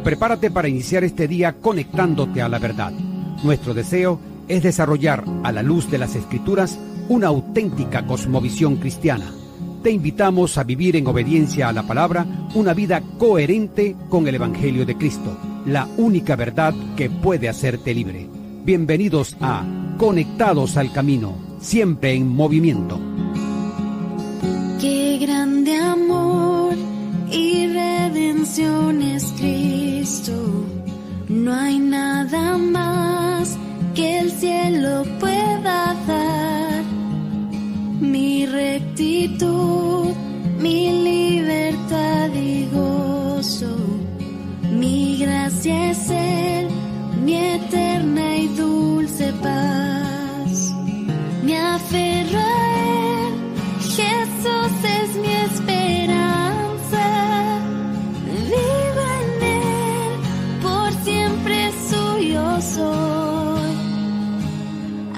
Prepárate para iniciar este día conectándote a la verdad. Nuestro deseo es desarrollar, a la luz de las Escrituras, una auténtica cosmovisión cristiana. Te invitamos a vivir en obediencia a la palabra una vida coherente con el Evangelio de Cristo, la única verdad que puede hacerte libre. Bienvenidos a Conectados al Camino, siempre en movimiento. Qué grande amor y redención es Cristo. No hay nada más que el cielo pueda dar. Mi rectitud, mi libertad y gozo, mi gracia es Él, mi eterna y dulce paz. Me aferro a Él, Jesús es mi esperanza. Vivo en Él, por siempre suyo soy.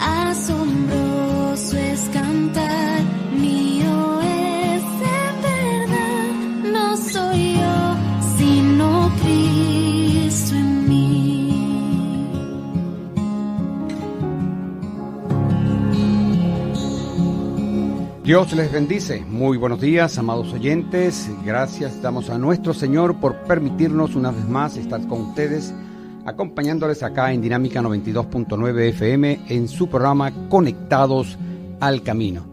Asombroso es cantar, mío es en verdad. No soy yo, sino Cristo en mí. Dios les bendice. Muy buenos días, amados oyentes. Gracias damos a nuestro Señor por permitirnos una vez más estar con ustedes, acompañándoles acá en Dinámica 92.9 FM en su programa Conectados al Camino.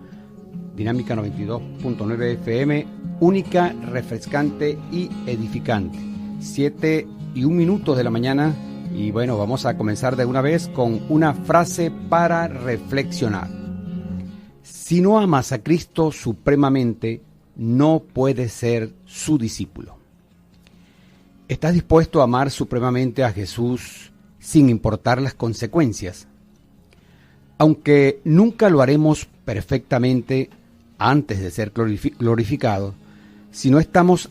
Dinámica 92.9 FM, única, refrescante y edificante. 7:01 de la mañana y bueno, vamos a comenzar de una vez con una frase para reflexionar. Si no amas a Cristo supremamente, no puedes ser su discípulo. ¿Estás dispuesto a amar supremamente a Jesús sin importar las consecuencias? Aunque nunca lo haremos perfectamente antes de ser glorificados, si no estamos,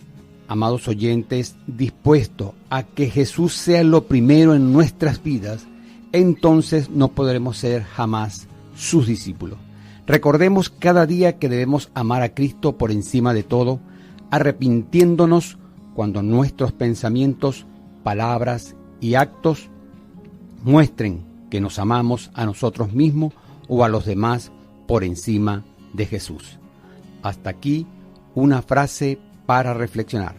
amados oyentes, dispuestos a que Jesús sea lo primero en nuestras vidas, entonces no podremos ser jamás sus discípulos. Recordemos cada día que debemos amar a Cristo por encima de todo, arrepintiéndonos cuando nuestros pensamientos, palabras y actos muestren que nos amamos a nosotros mismos o a los demás por encima de Jesús. Hasta aquí una frase para reflexionar.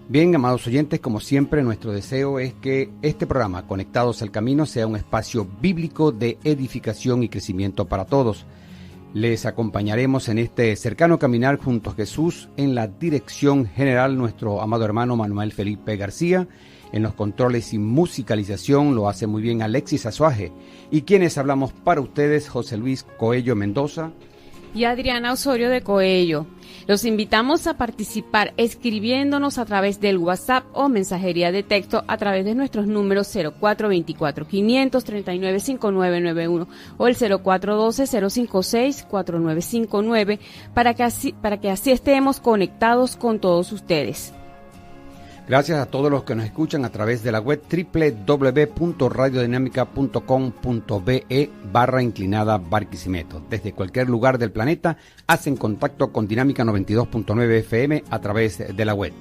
Bien, amados oyentes, como siempre, nuestro deseo es que este programa, Conectados al Camino, sea un espacio bíblico de edificación y crecimiento para todos. Les acompañaremos en este cercano caminar junto a Jesús. En la dirección general, nuestro amado hermano Manuel Felipe García. En los controles y musicalización lo hace muy bien Alexis Azuaje. Y quienes hablamos para ustedes, José Luis Coello Mendoza y Adriana Osorio de Coello. Los invitamos a participar escribiéndonos a través del WhatsApp o mensajería de texto a través de nuestros números 0424-539-5991 o el 0412-056-4959 para que así estemos conectados con todos ustedes. Gracias a todos los que nos escuchan a través de la web www.radiodinamica.com.be/Barquisimeto. Desde cualquier lugar del planeta hacen contacto con Dinámica 92.9 FM a través de la web.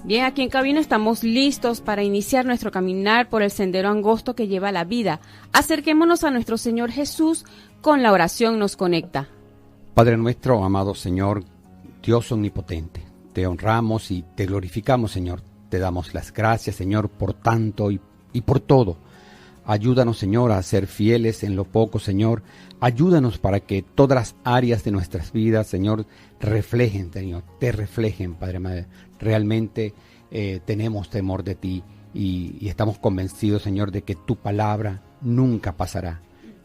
Bien, aquí en cabina estamos listos para iniciar nuestro caminar por el sendero angosto que lleva a la vida. Acerquémonos a nuestro Señor Jesús, con la oración nos conecta. Padre nuestro, amado Señor, Dios omnipotente, te honramos y te glorificamos, Señor. Te damos las gracias, Señor, por tanto y por todo. Ayúdanos, Señor, a ser fieles en lo poco, Señor. Ayúdanos para que todas las áreas de nuestras vidas, Señor, reflejen, Señor, te reflejen, Padre Madre. Realmente tenemos temor de ti y estamos convencidos, Señor, de que tu palabra nunca pasará.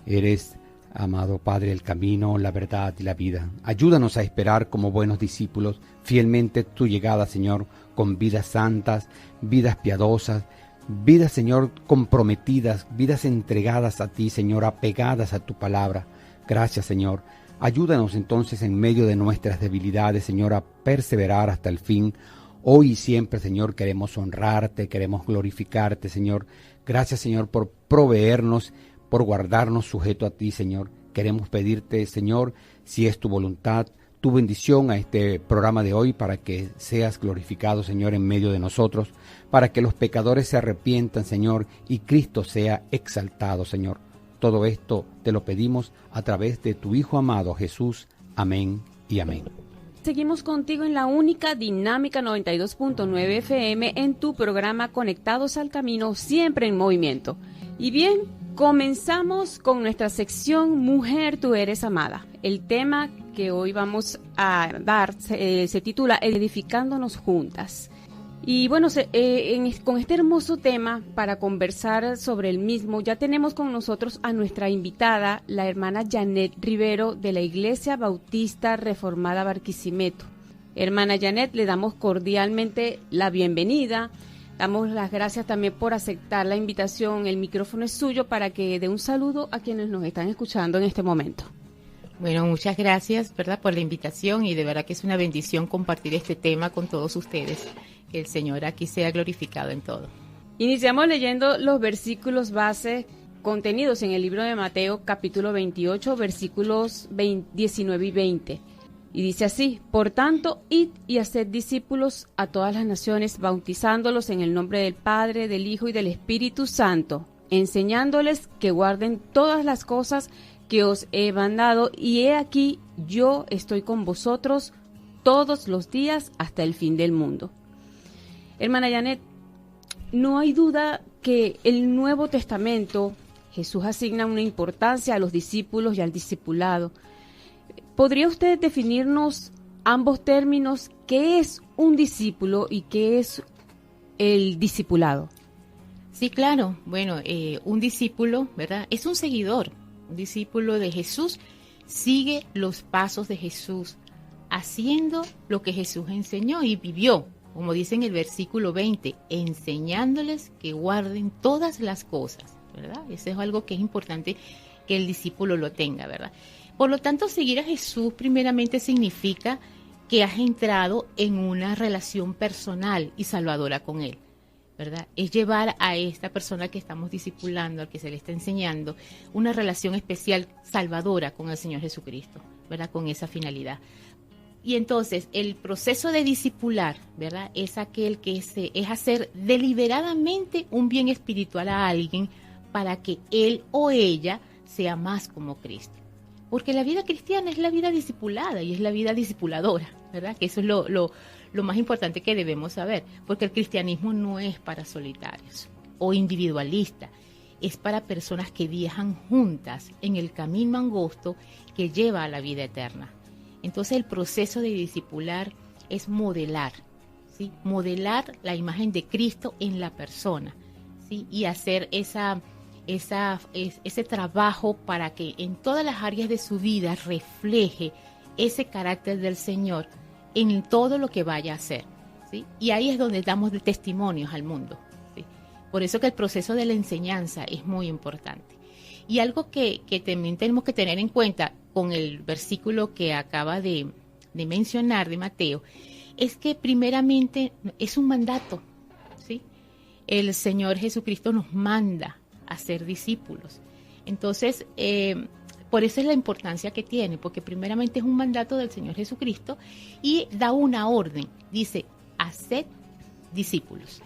Eres, amado Padre, el camino, la verdad y la vida. Ayúdanos a esperar como buenos discípulos fielmente tu llegada, Señor, con vidas santas, vidas piadosas, vidas, Señor, comprometidas, vidas entregadas a ti, Señor, apegadas a tu palabra. Gracias, Señor. Ayúdanos entonces en medio de nuestras debilidades, Señor, a perseverar hasta el fin. Hoy y siempre, Señor, queremos honrarte, queremos glorificarte, Señor. Gracias, Señor, por proveernos, por guardarnos sujeto a ti, Señor. Queremos pedirte, Señor, si es tu voluntad, tu bendición a este programa de hoy para que seas glorificado, Señor, en medio de nosotros, para que los pecadores se arrepientan, Señor, y Cristo sea exaltado, Señor. Todo esto te lo pedimos a través de tu Hijo amado, Jesús. Amén y amén. Seguimos contigo en la única Dinámica 92.9 FM en tu programa Conectados al Camino, siempre en movimiento. Y bien, comenzamos con nuestra sección Mujer, tú eres amada. El tema que hoy vamos a dar se titula Edificándonos juntas. Y bueno, con este hermoso tema para conversar sobre el mismo, ya tenemos con nosotros a nuestra invitada, la hermana Janet Rivero de la Iglesia Bautista Reformada Barquisimeto. Hermana Janet, le damos cordialmente la bienvenida, damos las gracias también por aceptar la invitación. El micrófono es suyo para que dé un saludo a quienes nos están escuchando en este momento. Bueno, muchas gracias, ¿verdad?, por la invitación, y de verdad que es una bendición compartir este tema con todos ustedes. Que el Señor aquí sea glorificado en todo. Iniciamos leyendo los versículos base contenidos en el libro de Mateo, capítulo 28, versículos 19 y 20. Y dice así: por tanto, id y haced discípulos a todas las naciones, bautizándolos en el nombre del Padre, del Hijo y del Espíritu Santo, enseñándoles que guarden todas las cosas que os he mandado, y he aquí, yo estoy con vosotros todos los días hasta el fin del mundo. Hermana Janet, no hay duda que el Nuevo Testamento, Jesús asigna una importancia a los discípulos y al discipulado. ¿Podría usted definirnos ambos términos? ¿Qué es un discípulo y qué es el discipulado? Sí, claro. Bueno, un discípulo, ¿verdad?, es un seguidor. Un discípulo de Jesús sigue los pasos de Jesús, haciendo lo que Jesús enseñó y vivió. Como dice en el versículo 20, enseñándoles que guarden todas las cosas, ¿verdad? Eso es algo que es importante que el discípulo lo tenga, ¿verdad? Por lo tanto, seguir a Jesús primeramente significa que has entrado en una relación personal y salvadora con Él, ¿verdad? Es llevar a esta persona que estamos discipulando, al que se le está enseñando, una relación especial salvadora con el Señor Jesucristo, ¿verdad? Con esa finalidad. Y entonces el proceso de discipular, ¿verdad?, es aquel que es hacer deliberadamente un bien espiritual a alguien para que él o ella sea más como Cristo. Porque la vida cristiana es la vida discipulada y es la vida discipuladora, ¿verdad? Que eso es lo más importante que debemos saber, porque el cristianismo no es para solitarios o individualistas, es para personas que viajan juntas en el camino angosto que lleva a la vida eterna. Entonces el proceso de discipular es modelar, ¿sí? Modelar la imagen de Cristo en la persona, ¿sí? Y hacer ese trabajo para que en todas las áreas de su vida refleje ese carácter del Señor en todo lo que vaya a hacer, ¿sí? Y ahí es donde damos testimonios al mundo, ¿sí? Por eso que el proceso de la enseñanza es muy importante. Y algo que también tenemos que tener en cuenta con el versículo que acaba de mencionar de Mateo, es que primeramente es un mandato, ¿sí? El Señor Jesucristo nos manda a ser discípulos. Entonces, por eso es la importancia que tiene, porque primeramente es un mandato del Señor Jesucristo y da una orden, dice, haced discípulos.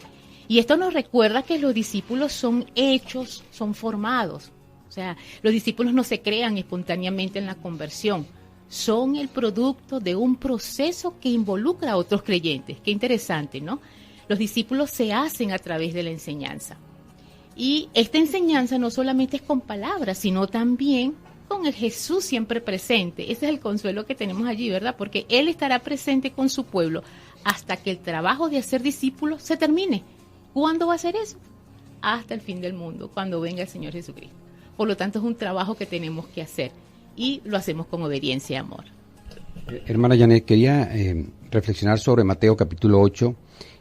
Y esto nos recuerda que los discípulos son hechos, son formados. O sea, los discípulos no se crean espontáneamente en la conversión, son el producto de un proceso que involucra a otros creyentes. Qué interesante, ¿no? Los discípulos se hacen a través de la enseñanza. Y esta enseñanza no solamente es con palabras, sino también con el Jesús siempre presente. Ese es el consuelo que tenemos allí, ¿verdad? Porque Él estará presente con su pueblo hasta que el trabajo de hacer discípulos se termine. ¿Cuándo va a ser eso? Hasta el fin del mundo, cuando venga el Señor Jesucristo. Por lo tanto, es un trabajo que tenemos que hacer y lo hacemos con obediencia y amor. Hermana Janet, quería reflexionar sobre Mateo capítulo 8,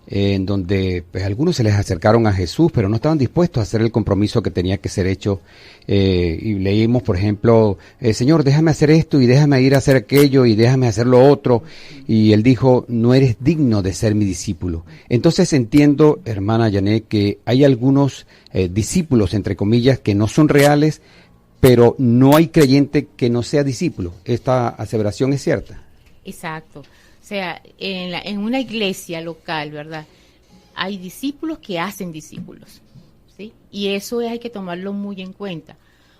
en donde pues, algunos se les acercaron a Jesús, pero no estaban dispuestos a hacer el compromiso que tenía que ser hecho. Y leímos, por ejemplo, Señor, déjame hacer esto y déjame ir a hacer aquello y déjame hacer lo otro. Y él dijo, no eres digno de ser mi discípulo. Entonces entiendo, hermana Janet, que hay algunos discípulos, entre comillas, que no son reales, pero no hay creyente que no sea discípulo. ¿Esta aseveración es cierta? Exacto. O sea, en una iglesia local, ¿verdad? Hay discípulos que hacen discípulos, ¿sí? Y eso hay que tomarlo muy en cuenta,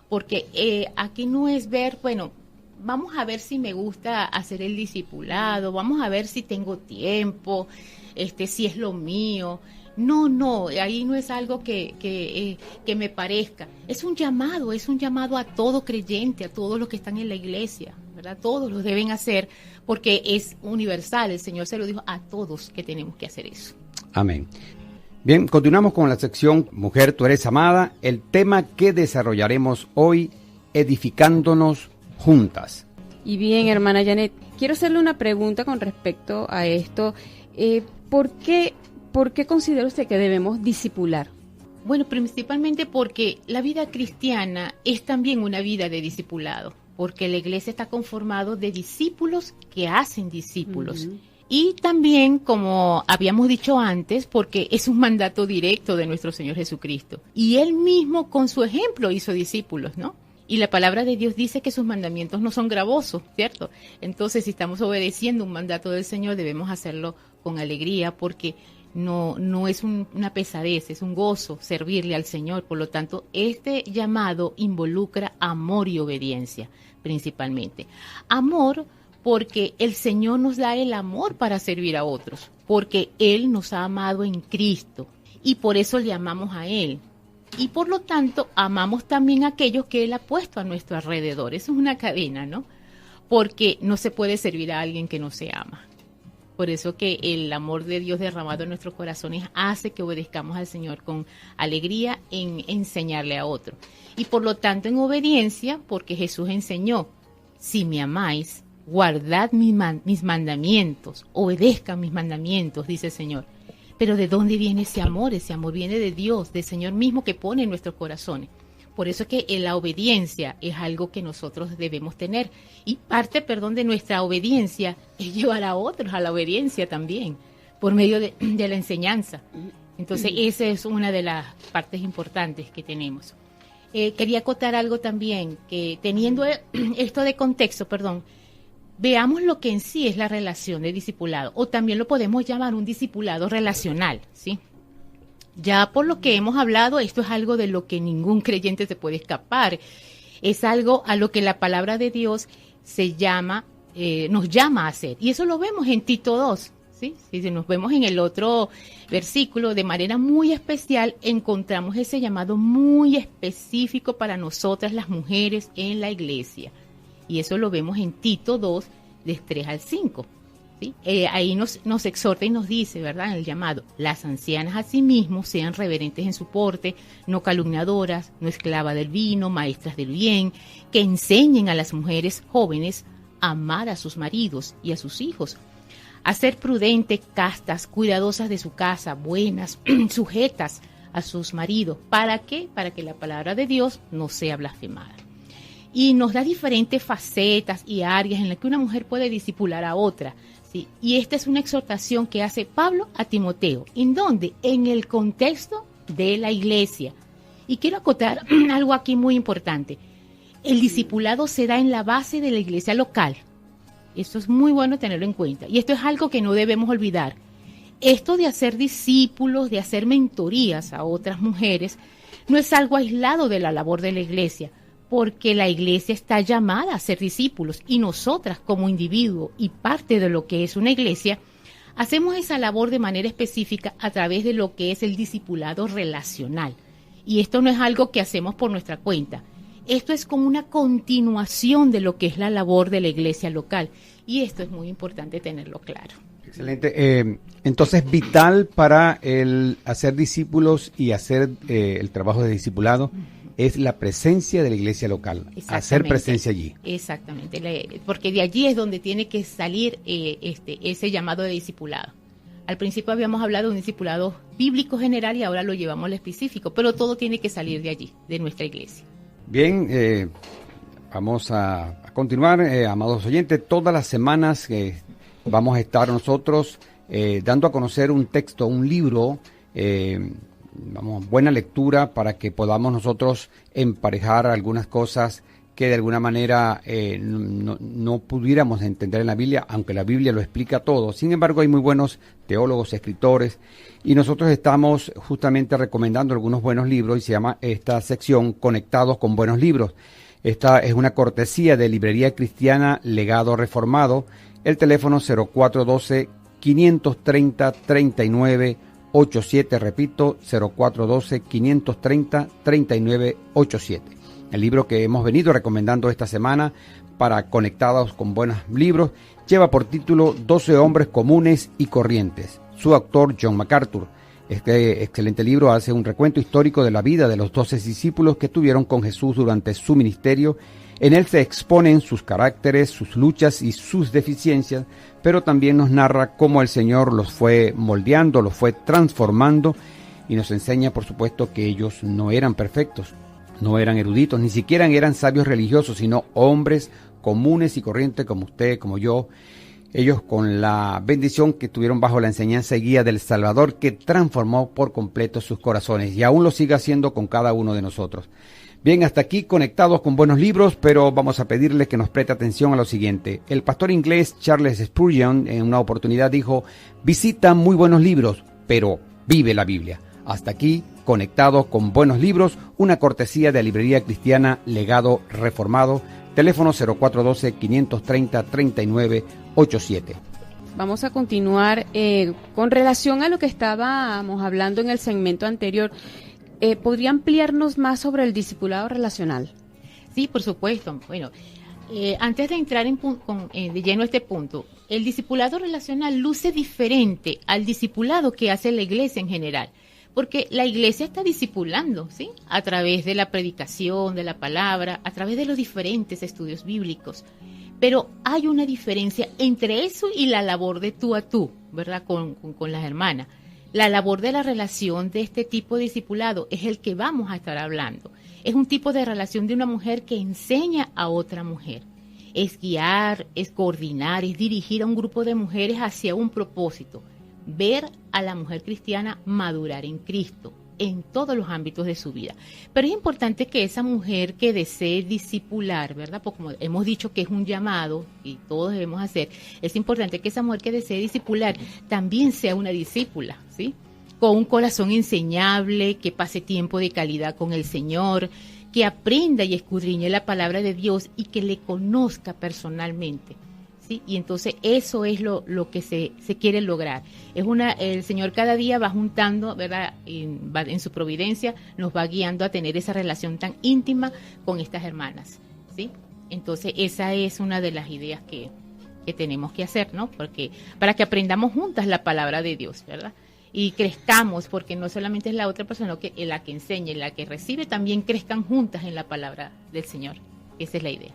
porque aquí no es ver, bueno, vamos a ver si me gusta hacer el discipulado, vamos a ver si tengo tiempo, si es lo mío. No, ahí no es algo que me parezca. Es un llamado a todo creyente, a todos los que están en la iglesia, ¿verdad? Todos lo deben hacer porque es universal. El Señor se lo dijo a todos que tenemos que hacer eso. Amén. Bien, continuamos con la sección Mujer, tú eres amada, el tema que desarrollaremos hoy, edificándonos juntas. Y bien, hermana Janet, quiero hacerle una pregunta con respecto a esto. ¿Por qué considera usted que debemos discipular? Bueno, principalmente porque la vida cristiana es también una vida de discipulado, porque la iglesia está conformada de discípulos que hacen discípulos. Uh-huh. Y también, como habíamos dicho antes, porque es un mandato directo de nuestro Señor Jesucristo. Y Él mismo con su ejemplo hizo discípulos, ¿no? Y la palabra de Dios dice que sus mandamientos no son gravosos, ¿cierto? Entonces, si estamos obedeciendo un mandato del Señor, debemos hacerlo con alegría, porque no es una pesadez, es un gozo servirle al Señor. Por lo tanto, este llamado involucra amor y obediencia, principalmente. Amor, porque el Señor nos da el amor para servir a otros, porque Él nos ha amado en Cristo y por eso le amamos a Él. Y por lo tanto, amamos también a aquellos que Él ha puesto a nuestro alrededor. Eso es una cadena, ¿no? Porque no se puede servir a alguien que no se ama. Por eso que el amor de Dios derramado en nuestros corazones hace que obedezcamos al Señor con alegría en enseñarle a otro. Y por lo tanto, en obediencia, porque Jesús enseñó, si me amáis, guardad mis mandamientos, obedezcan mis mandamientos, dice el Señor. Pero ¿de dónde viene ese amor? Ese amor viene de Dios, del Señor mismo que pone en nuestros corazones. Por eso es que la obediencia es algo que nosotros debemos tener. Y parte, de nuestra obediencia es llevar a otros a la obediencia también, por medio de la enseñanza. Entonces, esa es una de las partes importantes que tenemos. Quería acotar algo también, que teniendo esto de contexto, veamos lo que en sí es la relación de discipulado, o también lo podemos llamar un discipulado relacional, ¿sí? Ya por lo que hemos hablado, esto es algo de lo que ningún creyente se puede escapar. Es algo a lo que la palabra de Dios nos llama a hacer. Y eso lo vemos en Tito 2, ¿sí? Si nos vemos en el otro versículo, de manera muy especial, encontramos ese llamado muy específico para nosotras las mujeres en la iglesia. Y eso lo vemos en Tito 2, de 3 al 5. ¿Sí? Ahí nos exhorta y nos dice, ¿verdad?, en el llamado, las ancianas asimismo sean reverentes en su porte, no calumniadoras, no esclavas del vino, maestras del bien, que enseñen a las mujeres jóvenes a amar a sus maridos y a sus hijos, a ser prudentes, castas, cuidadosas de su casa, buenas, sujetas a sus maridos. ¿Para qué? Para que la palabra de Dios no sea blasfemada. Y nos da diferentes facetas y áreas en las que una mujer puede discipular a otra. ¿Sí? Y esta es una exhortación que hace Pablo a Timoteo. ¿En dónde? En el contexto de la iglesia. Y quiero acotar algo aquí muy importante. El discipulado se da en la base de la iglesia local. Esto es muy bueno tenerlo en cuenta. Y esto es algo que no debemos olvidar. Esto de hacer discípulos, de hacer mentorías a otras mujeres, no es algo aislado de la labor de la iglesia, porque la iglesia está llamada a ser discípulos y nosotras como individuo y parte de lo que es una iglesia, hacemos esa labor de manera específica a través de lo que es el discipulado relacional. Y esto no es algo que hacemos por nuestra cuenta. Esto es como una continuación de lo que es la labor de la iglesia local. Y esto es muy importante tenerlo claro. Excelente. Entonces, vital para el hacer discípulos y hacer el trabajo de discipulado es la presencia de la iglesia local, hacer presencia allí. Exactamente, porque de allí es donde tiene que salir ese llamado de discipulado. Al principio habíamos hablado de un discipulado bíblico general y ahora lo llevamos al específico, pero todo tiene que salir de allí, de nuestra iglesia. Bien, vamos a continuar, amados oyentes. Todas las semanas vamos a estar nosotros dando a conocer un texto, un libro, buena lectura para que podamos nosotros emparejar algunas cosas que de alguna manera no pudiéramos entender en la Biblia, aunque la Biblia lo explica todo. Sin embargo, hay muy buenos teólogos, escritores, y nosotros estamos justamente recomendando algunos buenos libros, y se llama esta sección Conectados con Buenos Libros. Esta es una cortesía de Librería Cristiana Legado Reformado. El teléfono 0412-530-3987, repito, 0412-530-3987. El libro que hemos venido recomendando esta semana para Conectados con Buenos Libros lleva por título 12 hombres comunes y corrientes. Su autor, John MacArthur. Este excelente libro hace un recuento histórico de la vida de los 12 discípulos que estuvieron con Jesús durante su ministerio. En él se exponen sus caracteres, sus luchas y sus deficiencias, pero también nos narra cómo el Señor los fue moldeando, los fue transformando, y nos enseña, por supuesto, que ellos no eran perfectos, no eran eruditos, ni siquiera eran sabios religiosos, sino hombres comunes y corrientes como usted, como yo. Ellos con la bendición que tuvieron bajo la enseñanza y guía del Salvador, que transformó por completo sus corazones, y aún lo sigue haciendo con cada uno de nosotros. Bien, hasta aquí Conectados con Buenos Libros, pero vamos a pedirle que nos preste atención a lo siguiente. El pastor inglés Charles Spurgeon en una oportunidad dijo: visita muy buenos libros, pero vive la Biblia. Hasta aquí Conectados con Buenos Libros, una cortesía de Librería Cristiana Legado Reformado. Teléfono 0412-530-3987. Vamos a continuar con relación a lo que estábamos hablando en el segmento anterior. ¿Podría ampliarnos más sobre el discipulado relacional? Sí, por supuesto. Bueno, antes de entrar de lleno a este punto, el discipulado relacional luce diferente al discipulado que hace la iglesia en general. Porque la iglesia está discipulando, ¿sí? A través de la predicación, de la palabra, a través de los diferentes estudios bíblicos. Pero hay una diferencia entre eso y la labor de tú a tú, ¿verdad? Con las hermanas. La labor de la relación de este tipo de discipulado es el que vamos a estar hablando. Es un tipo de relación de una mujer que enseña a otra mujer. Es guiar, es coordinar, es dirigir a un grupo de mujeres hacia un propósito. Ver a la mujer cristiana madurar en Cristo en todos los ámbitos de su vida. Pero es importante que esa mujer que desee discipular, ¿verdad? Porque como hemos dicho que es un llamado y todos debemos hacer, es importante que esa mujer que desee discipular también sea una discípula, ¿sí? Con un corazón enseñable, que pase tiempo de calidad con el Señor, que aprenda y escudriñe la palabra de Dios y que le conozca personalmente. ¿Sí? Y entonces eso es lo que se quiere lograr. El Señor cada día va juntando, ¿verdad? En su providencia nos va guiando a tener esa relación tan íntima con estas hermanas, ¿sí? Entonces esa es una de las ideas que tenemos que hacer, ¿no? Porque para que aprendamos juntas la palabra de Dios, ¿verdad? Y crezcamos, porque no solamente es la otra persona que la que enseña y la que recibe, también crezcan juntas en la palabra del Señor. Esa es la idea.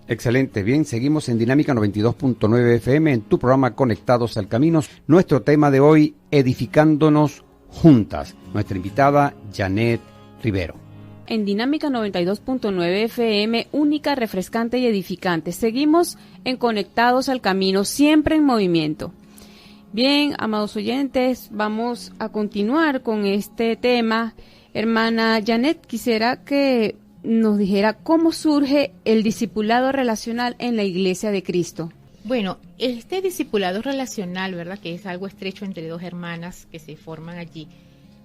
Excelente, bien, seguimos en Dinámica 92.9 FM en tu programa Conectados al Camino. Nuestro tema de hoy, edificándonos juntas. Nuestra invitada, Janet Rivero. En Dinámica 92.9 FM, única, refrescante y edificante. Seguimos en Conectados al Camino, siempre en movimiento. Bien, amados oyentes, vamos a continuar con este tema. Hermana Janet, quisiera que nos dijera cómo surge el discipulado relacional en la Iglesia de Cristo. Bueno, este discipulado relacional, ¿verdad? Que es algo estrecho entre dos hermanas que se forman allí,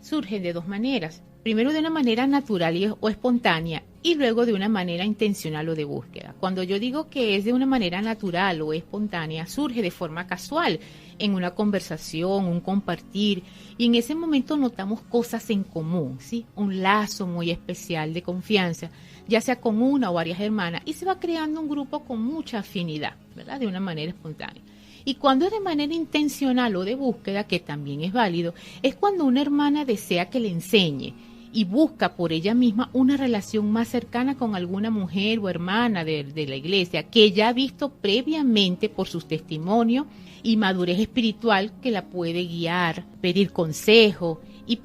surge de dos maneras. Primero de una manera natural o espontánea y luego de una manera intencional o de búsqueda. Cuando yo digo que es de una manera natural o espontánea, surge de forma casual en una conversación, un compartir, y en ese momento notamos cosas en común, ¿sí? Un lazo muy especial de confianza, ya sea con una o varias hermanas, y se va creando un grupo con mucha afinidad, ¿verdad? De una manera espontánea. Y cuando es de manera intencional o de búsqueda, que también es válido, es cuando una hermana desea que le enseñe y busca por ella misma una relación más cercana con alguna mujer o hermana de la iglesia que ya ha visto previamente por sus testimonios y madurez espiritual que la puede guiar, pedir consejo y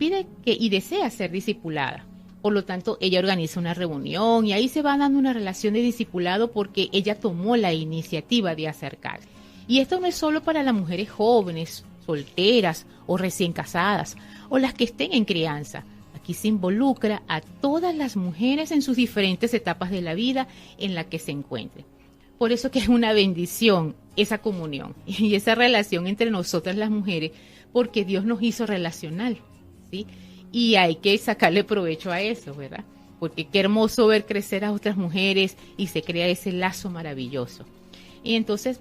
desea ser discipulada. Por lo tanto, ella organiza una reunión y ahí se va dando una relación de discipulado porque ella tomó la iniciativa de acercarse. Y esto no es solo para las mujeres jóvenes, solteras o recién casadas o las que estén en crianza. aquí se involucra a todas las mujeres en sus diferentes etapas de la vida en la que se encuentren. Por eso que es una bendición esa comunión y esa relación entre nosotras las mujeres, porque Dios nos hizo relacional, ¿sí? Y hay que sacarle provecho a eso, ¿verdad? Porque qué hermoso ver crecer a otras mujeres y se crea ese lazo maravilloso. Y entonces,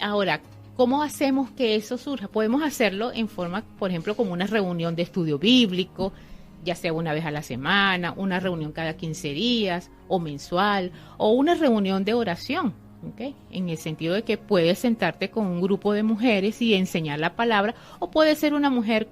ahora, ¿cómo hacemos que eso surja? Podemos hacerlo en forma, por ejemplo, como una reunión de estudio bíblico, ya sea una vez a la semana, una reunión cada 15 días o mensual, o una reunión de oración, ¿okay? En el sentido de que puedes sentarte con un grupo de mujeres y enseñar la palabra, o puede ser una mujer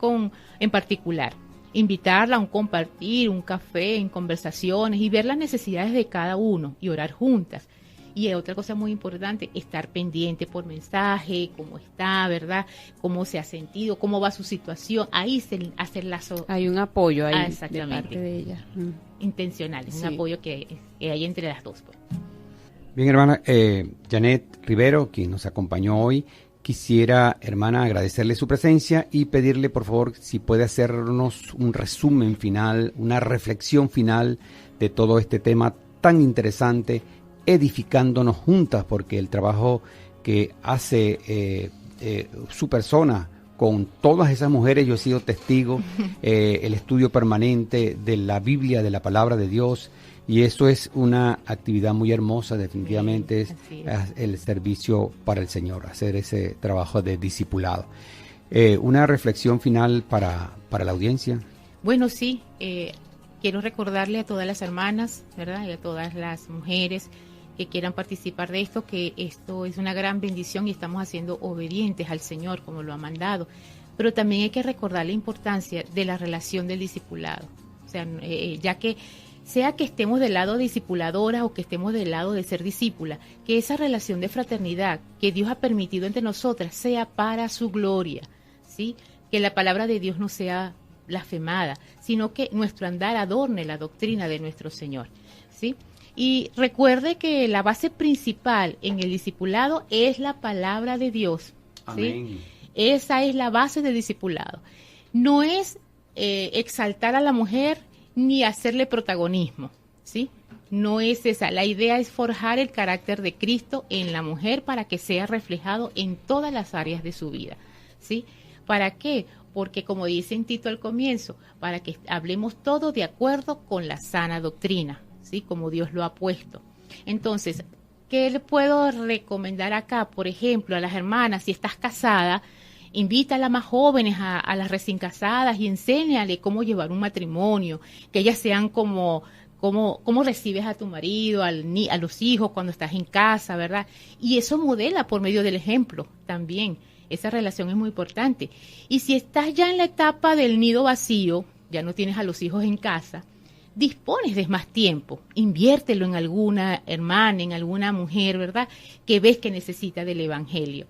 en particular, invitarla a un compartir, un café, en conversaciones y ver las necesidades de cada uno y orar juntas. Y otra cosa muy importante, estar pendiente por mensaje, cómo está, ¿verdad? Cómo se ha sentido, cómo va su situación. Ahí se hace el lazo. Hay un apoyo ahí exactamente, de parte de ella. Intencional, es Sí. un apoyo que hay entre las dos. Pues. Bien, hermana, Janet Rivero, quien nos acompañó hoy, quisiera, hermana, agradecerle su presencia y pedirle, por favor, si puede hacernos un resumen final, una reflexión final de todo este tema tan interesante, edificándonos juntas, porque el trabajo que hace su persona con todas esas mujeres, yo he sido testigo, el estudio permanente de la Biblia, de la palabra de Dios, y eso es una actividad muy hermosa, definitivamente Sí, es el servicio para el Señor, hacer ese trabajo de discipulado. Una reflexión final para la audiencia. Bueno, sí, quiero recordarle a todas las hermanas, ¿verdad? Y a todas las mujeres que quieran participar de esto, que esto es una gran bendición y estamos haciendo obedientes al Señor como lo ha mandado. Pero también hay que recordar la importancia de la relación del discipulado. O sea, ya que sea que estemos del lado de discipuladoras o que estemos del lado de ser discípula, que esa relación de fraternidad que Dios ha permitido entre nosotras sea para su gloria, ¿sí? Que la palabra de Dios no sea blasfemada, sino que nuestro andar adorne la doctrina de nuestro Señor, ¿sí? Y recuerde que la base principal en el discipulado es la palabra de Dios, ¿sí? Amén. Esa es la base del discipulado. No es exaltar a la mujer ni hacerle protagonismo, ¿sí? No es esa. La idea es forjar el carácter de Cristo en la mujer para que sea reflejado en todas las áreas de su vida, ¿sí? ¿Para qué? Porque como dice en Tito al comienzo, para que hablemos todo de acuerdo con la sana doctrina, ¿sí? Como Dios lo ha puesto. Entonces, ¿qué le puedo recomendar acá? Por ejemplo, a las hermanas, si estás casada, invita a las más jóvenes, a las recién casadas y enséñale cómo llevar un matrimonio, que ellas sean cómo recibes a tu marido, a los hijos cuando estás en casa, ¿verdad? Y eso modela por medio del ejemplo también. Esa relación es muy importante. Y si estás ya en la etapa del nido vacío, ya no tienes a los hijos en casa, dispones de más tiempo, inviértelo en alguna hermana, en alguna mujer, ¿verdad? Que ves que necesita del evangelio.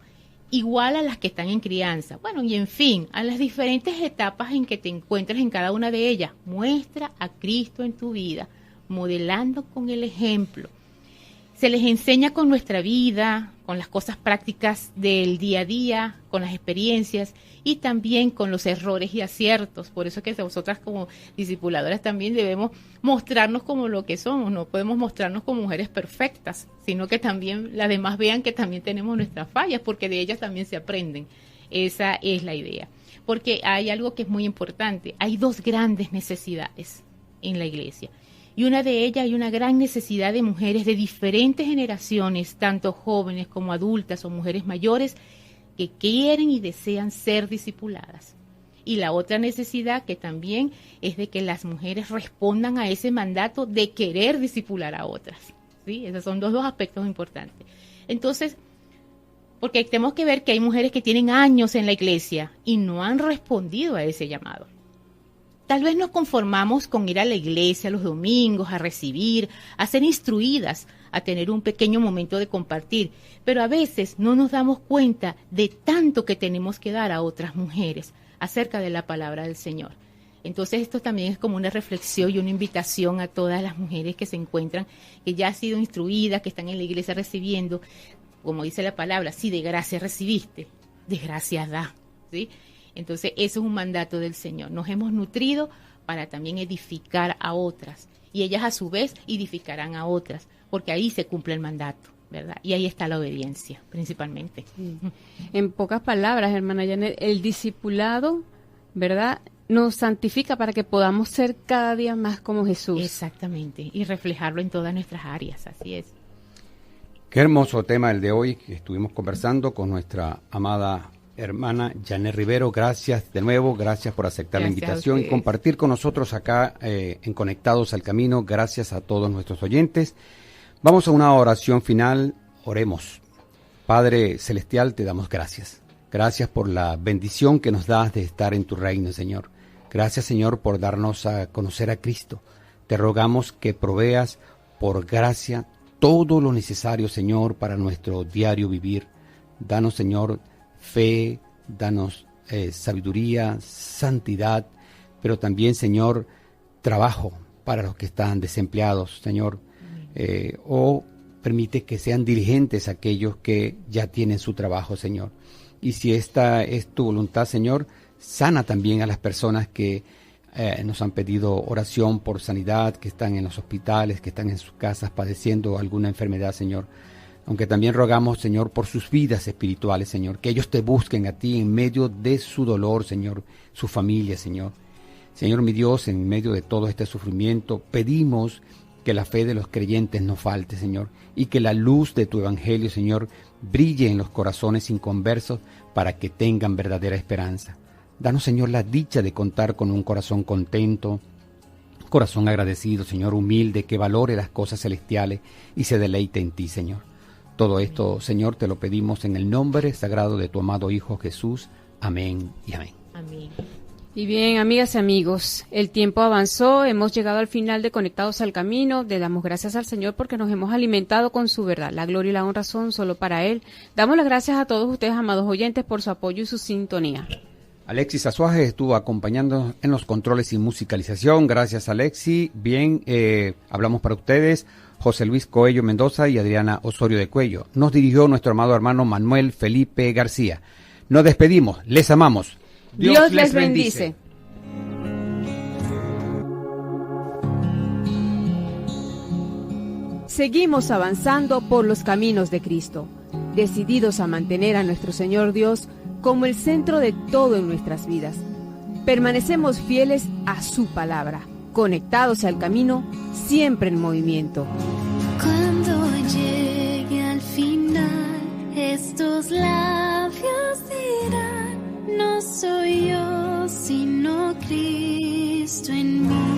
Igual a las que están en crianza. Bueno, y en fin, a las diferentes etapas en que te encuentres en cada una de ellas, muestra a Cristo en tu vida, modelando con el ejemplo. Se les enseña con nuestra vida, con las cosas prácticas del día a día, con las experiencias y también con los errores y aciertos. Por eso es que nosotras como discipuladoras también debemos mostrarnos como lo que somos. No podemos mostrarnos como mujeres perfectas, sino que también las demás vean que también tenemos nuestras fallas, porque de ellas también se aprenden. Esa es la idea. Porque hay algo que es muy importante. Hay dos grandes necesidades en la iglesia. Y una de ellas hay una gran necesidad de mujeres de diferentes generaciones, tanto jóvenes como adultas o mujeres mayores, que quieren y desean ser discipuladas. Y la otra necesidad que también es de que las mujeres respondan a ese mandato de querer discipular a otras, ¿sí? Esos son dos aspectos importantes. Entonces, porque tenemos que ver que hay mujeres que tienen años en la iglesia y no han respondido a ese llamado. Tal vez nos conformamos con ir a la iglesia los domingos, a recibir, a ser instruidas, a tener un pequeño momento de compartir, pero a veces no nos damos cuenta de tanto que tenemos que dar a otras mujeres acerca de la palabra del Señor. Entonces esto también es como una reflexión y una invitación a todas las mujeres que se encuentran, que ya han sido instruidas, que están en la iglesia recibiendo, como dice la palabra, si de gracia recibiste, de gracia da, ¿sí? Entonces, eso es un mandato del Señor. Nos hemos nutrido para también edificar a otras. Y ellas a su vez edificarán a otras, porque ahí se cumple el mandato, ¿verdad? Y ahí está la obediencia, principalmente. Sí. En pocas palabras, hermana Janet, el discipulado, ¿verdad?, nos santifica para que podamos ser cada día más como Jesús. Exactamente, y reflejarlo en todas nuestras áreas, así es. Qué hermoso tema el de hoy que estuvimos conversando con nuestra amada hermana Janet Rivero. Gracias de nuevo, gracias por aceptar la invitación y compartir con nosotros acá en Conectados al Camino. Gracias a todos nuestros oyentes. Vamos a una oración final, oremos. Padre Celestial, te damos gracias. Gracias por la bendición que nos das de estar en tu reino, Señor. Gracias, Señor, por darnos a conocer a Cristo. Te rogamos que proveas por gracia todo lo necesario, Señor, para nuestro diario vivir. Danos, Señor, fe, danos sabiduría, santidad, pero también, Señor, trabajo para los que están desempleados, Señor. O permite que sean diligentes aquellos que ya tienen su trabajo, Señor. Y si esta es tu voluntad, Señor, sana también a las personas que nos han pedido oración por sanidad, que están en los hospitales, que están en sus casas padeciendo alguna enfermedad, Señor. Aunque también rogamos, Señor, por sus vidas espirituales, Señor, que ellos te busquen a ti en medio de su dolor, Señor, su familia, Señor. Señor, mi Dios, en medio de todo este sufrimiento, pedimos que la fe de los creyentes no falte, Señor, y que la luz de tu evangelio, Señor, brille en los corazones inconversos para que tengan verdadera esperanza. Danos, Señor, la dicha de contar con un corazón contento, corazón agradecido, Señor, humilde, que valore las cosas celestiales y se deleite en ti, Señor. Todo esto, Señor, te lo pedimos en el nombre sagrado de tu amado Hijo Jesús. Amén y amén. Amén. Y bien, amigas y amigos, el tiempo avanzó, hemos llegado al final de Conectados al Camino. Le damos gracias al Señor porque nos hemos alimentado con su verdad. La gloria y la honra son solo para Él. Damos las gracias a todos ustedes, amados oyentes, por su apoyo y su sintonía. Alexis Azuaje estuvo acompañándonos en los controles y musicalización. Gracias, Alexis. Bien, hablamos para ustedes José Luis Coello Mendoza y Adriana Osorio de Cuello. Nos dirigió nuestro amado hermano Manuel Felipe García. Nos despedimos, les amamos. Dios les bendice. Seguimos avanzando por los caminos de Cristo, decididos a mantener a nuestro Señor Dios como el centro de todo en nuestras vidas. Permanecemos fieles a su palabra, conectados al camino, siempre en movimiento. Cuando llegue al final, estos labios dirán: no soy yo, sino Cristo en mí.